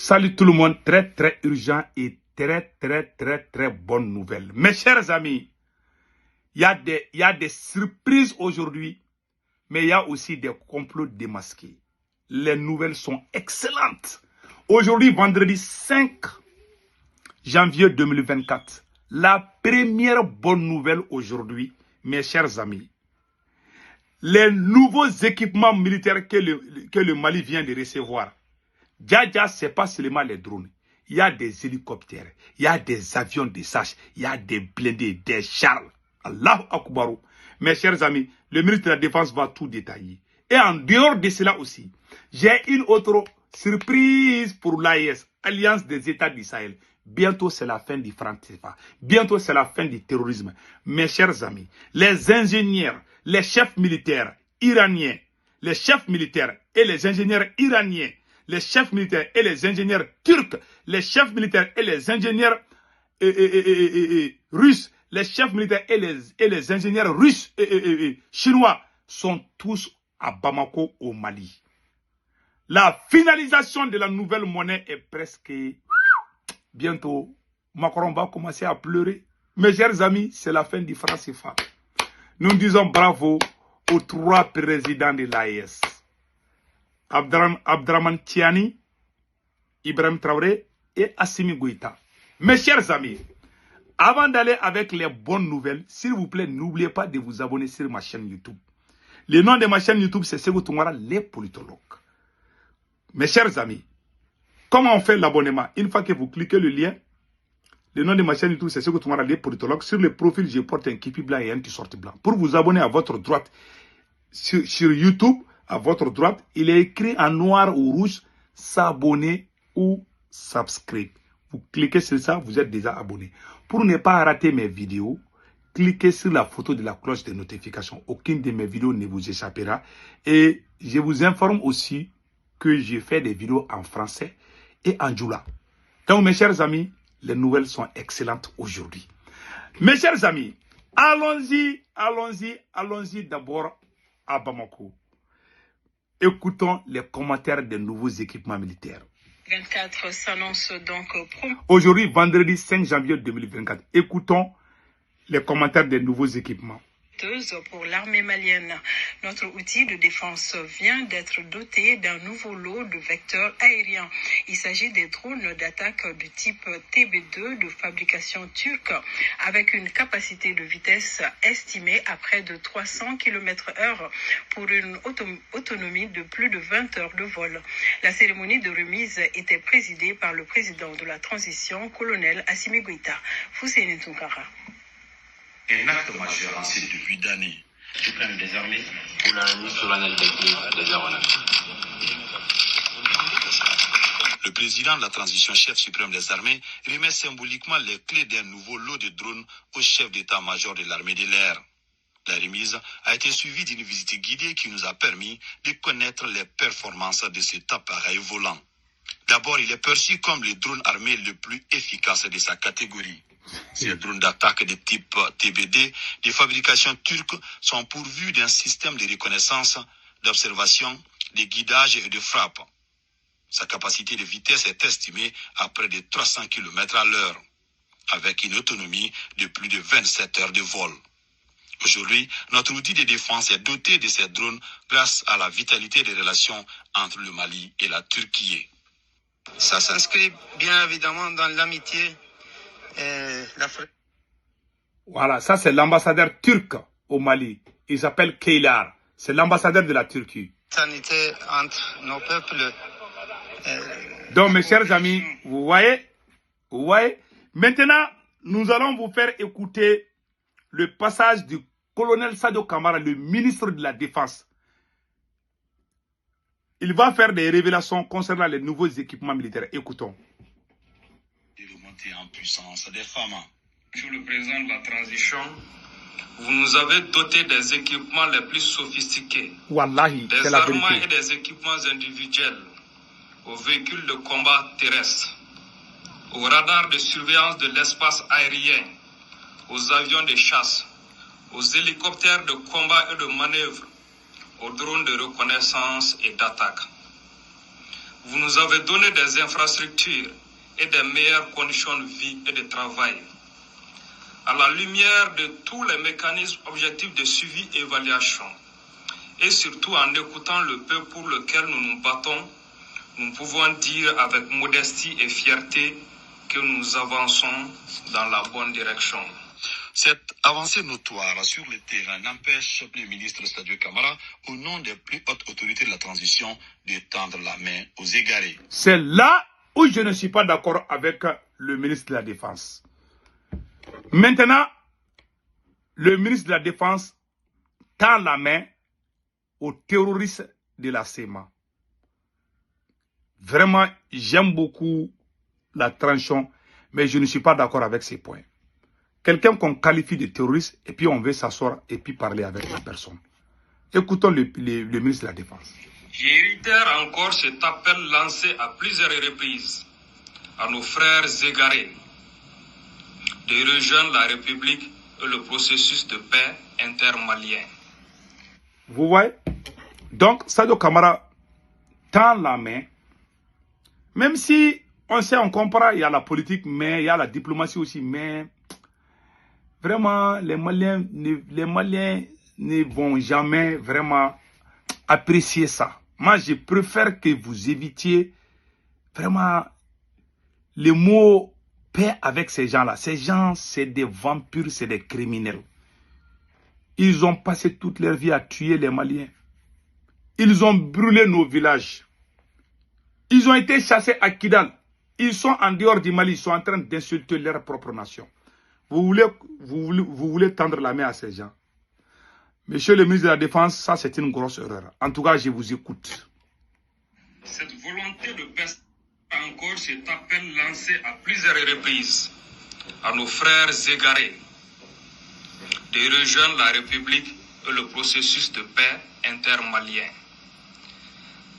Salut tout le monde, très urgent et très bonne nouvelle. Mes chers amis, il y a des surprises aujourd'hui, mais il y a aussi des complots démasqués. Les nouvelles sont excellentes. Aujourd'hui, vendredi 5 janvier 2024, la première bonne nouvelle aujourd'hui, mes chers amis. Les nouveaux équipements militaires que le Mali vient de recevoir. Dja, c'est pas seulement les drones. Il y a des hélicoptères, il y a des avions de chasse, il y a des blindés, des chars. Allahu Akbar. Mes chers amis, le ministre de la Défense va tout détailler. Et en dehors de cela aussi, j'ai une autre surprise pour l'AES, Alliance des États du Sahel. Bientôt, c'est la fin du franc CFA. Bientôt, c'est la fin du terrorisme. Mes chers amis, les ingénieurs, les chefs militaires iraniens, les chefs militaires et les ingénieurs iraniens, les chefs militaires et les ingénieurs turcs, les chefs militaires et les ingénieurs russes, les chefs militaires et les ingénieurs russes chinois sont tous à Bamako au Mali. La finalisation de la nouvelle monnaie est presque bientôt. Macron va commencer à pleurer. Mes chers amis, c'est la fin du franc CFA. Nous disons bravo aux 3 présidents de l'AES. Abdraman Tiani, Ibrahim Traoré et Assimi Goïta. Mes chers amis, avant d'aller avec les bonnes nouvelles, s'il vous plaît, n'oubliez pas de vous abonner sur ma chaîne YouTube. Le nom de ma chaîne YouTube, c'est Sekou Tounkara, les politologues. Mes chers amis, comment on fait l'abonnement? Une fois que vous cliquez le lien, le nom de ma chaîne YouTube, c'est Sekou Tounkara, les politologues. Sur le profil, je porte un képi blanc et un t-shirt blanc. Pour vous abonner à votre droite sur YouTube, à votre droite, il est écrit en noir ou rouge, s'abonner ou subscribe. Vous cliquez sur ça, vous êtes déjà abonné. Pour ne pas rater mes vidéos, cliquez sur la photo de la cloche de notification. Aucune de mes vidéos ne vous échappera. Et je vous informe aussi que j'ai fait des vidéos en français et en djoula. Donc mes chers amis, les nouvelles sont excellentes aujourd'hui. Mes chers amis, allons-y d'abord à Bamako. Écoutons les commentaires des nouveaux équipements militaires. 24 s'annonce donc aujourd'hui, vendredi 5 janvier 2024. Écoutons les commentaires des nouveaux équipements. Pour l'armée malienne. Notre outil de défense vient d'être doté d'un nouveau lot de vecteurs aériens. Il s'agit des drones d'attaque du type TB2 de fabrication turque avec une capacité de vitesse estimée à près de 300 km/h pour une autonomie de plus de 20 heures de vol. La cérémonie de remise était présidée par le président de la transition, colonel Assimi Goïta. Fousseini Tounkara. Un acte majeur en ces début d'année. Suprême des armées pour la remise solennelle des aéronefs. Le président de la transition, chef suprême des armées, remet symboliquement les clés d'un nouveau lot de drones au chef d'état-major de l'armée de l'air. La remise a été suivie d'une visite guidée qui nous a permis de connaître les performances de cet appareil volant. D'abord, il est perçu comme le drone armé le plus efficace de sa catégorie. Ces drones d'attaque de type TBD de fabrication turque sont pourvus d'un système de reconnaissance, d'observation, de guidage et de frappe. Sa capacité de vitesse est estimée à près de 300 km/h, avec une autonomie de plus de 27 heures de vol. Aujourd'hui, notre outil de défense est doté de ces drones grâce à la vitalité des relations entre le Mali et la Turquie. Ça s'inscrit bien évidemment dans l'amitié. Voilà, ça c'est l'ambassadeur turc au Mali. Il s'appelle Keylar. C'est l'ambassadeur de la Turquie. Sanité entre nos peuples. Donc mes chers amis, vous voyez. Maintenant, nous allons vous faire écouter le passage du colonel Sadio Kamara, le ministre de la Défense. Il va faire des révélations concernant les nouveaux équipements militaires. Écoutons. En puissance des femmes. Monsieur le président de la transition, vous nous avez doté des équipements les plus sophistiqués, Wallahi, des armements et des équipements individuels, aux véhicules de combat terrestres, aux radars de surveillance de l'espace aérien, aux avions de chasse, aux hélicoptères de combat et de manœuvre, aux drones de reconnaissance et d'attaque. Vous nous avez donné des infrastructures et des meilleures conditions de vie et de travail. À la lumière de tous les mécanismes objectifs de suivi et évaluation, et surtout en écoutant le peuple pour lequel nous nous battons, nous pouvons dire avec modestie et fierté que nous avançons dans la bonne direction. Cette avancée notoire sur le terrain n'empêche le ministre Sadio Camara, au nom des plus hautes autorités de la transition, de tendre la main aux égarés. C'est là où je ne suis pas d'accord avec le ministre de la Défense. Maintenant, le ministre de la Défense tend la main aux terroristes de la CEMA. Vraiment, j'aime beaucoup la transition, mais je ne suis pas d'accord avec ces points. Quelqu'un qu'on qualifie de terroriste, et puis on veut s'asseoir et puis parler avec la personne. Écoutons le ministre de la Défense. Je réitère encore cet appel lancé à plusieurs reprises à nos frères égarés de rejoindre la République et le processus de paix intermalien. Vous voyez? Donc, Sadio Camara tend la main. Même si on sait, on comprend, il y a la politique, mais il y a la diplomatie aussi, mais vraiment, les Maliens ne vont jamais vraiment apprécier ça. Moi, je préfère que vous évitiez vraiment les mots paix avec ces gens-là. Ces gens, c'est des vampires, c'est des criminels. Ils ont passé toute leur vie à tuer les Maliens. Ils ont brûlé nos villages. Ils ont été chassés à Kidal. Ils sont en dehors du Mali. Ils sont en train d'insulter leur propre nation. Vous voulez tendre la main à ces gens. Monsieur le ministre de la Défense, ça c'est une grosse erreur. En tout cas, je vous écoute. Cette volonté de paix, encore cet appel lancé à plusieurs reprises à nos frères égarés de rejoindre la République et le processus de paix intermalien.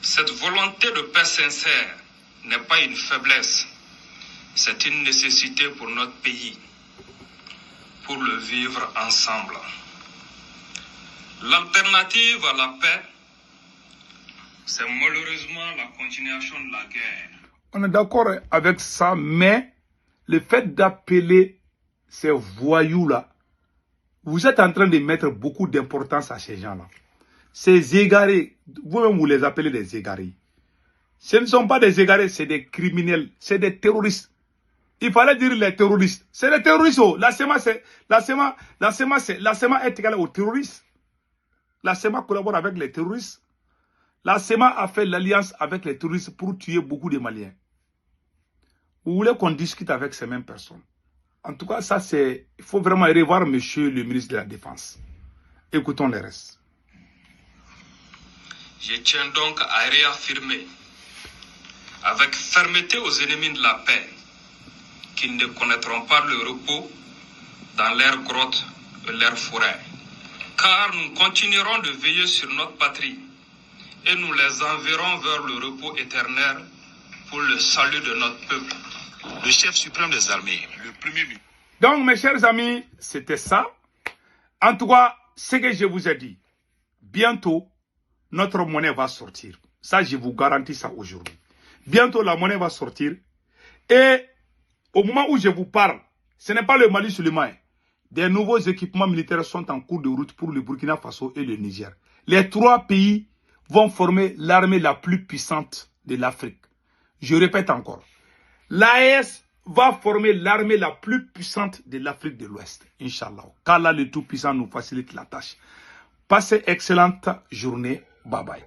Cette volonté de paix sincère n'est pas une faiblesse, c'est une nécessité pour notre pays, pour le vivre ensemble. L'alternative à la paix, c'est malheureusement la continuation de la guerre. On est d'accord avec ça, mais le fait d'appeler ces voyous-là, vous êtes en train de mettre beaucoup d'importance à ces gens-là. Ces égarés, vous-même vous les appelez des égarés. Ce ne sont pas des égarés, c'est des criminels, c'est des terroristes. Il fallait dire les terroristes. C'est les terroristes. La SEMA est égale aux terroristes. La SEMA collabore avec les terroristes. La SEMA a fait l'alliance avec les terroristes pour tuer beaucoup de Maliens. Vous voulez qu'on discute avec ces mêmes personnes? En tout cas, ça c'est... Il faut vraiment revoir monsieur le ministre de la Défense. Écoutons les restes. Je tiens donc à réaffirmer avec fermeté aux ennemis de la paix qu'ils ne connaîtront pas le repos dans leurs grottes et leurs forêts. Car nous continuerons de veiller sur notre patrie et nous les enverrons vers le repos éternel pour le salut de notre peuple. Le chef suprême des armées, le premier ministre. Donc, mes chers amis, c'était ça. En tout cas, ce que je vous ai dit, bientôt, notre monnaie va sortir. Ça, je vous garantis ça aujourd'hui. Bientôt, la monnaie va sortir. Et au moment où je vous parle, ce n'est pas le Mali seulement. Des nouveaux équipements militaires sont en cours de route pour le Burkina Faso et le Niger. Les trois pays vont former l'armée la plus puissante de l'Afrique. Je répète encore. L'AES va former l'armée la plus puissante de l'Afrique de l'Ouest. Inch'Allah. Qu'Allah le Tout-Puissant nous facilite la tâche. Passez excellente journée. Bye bye.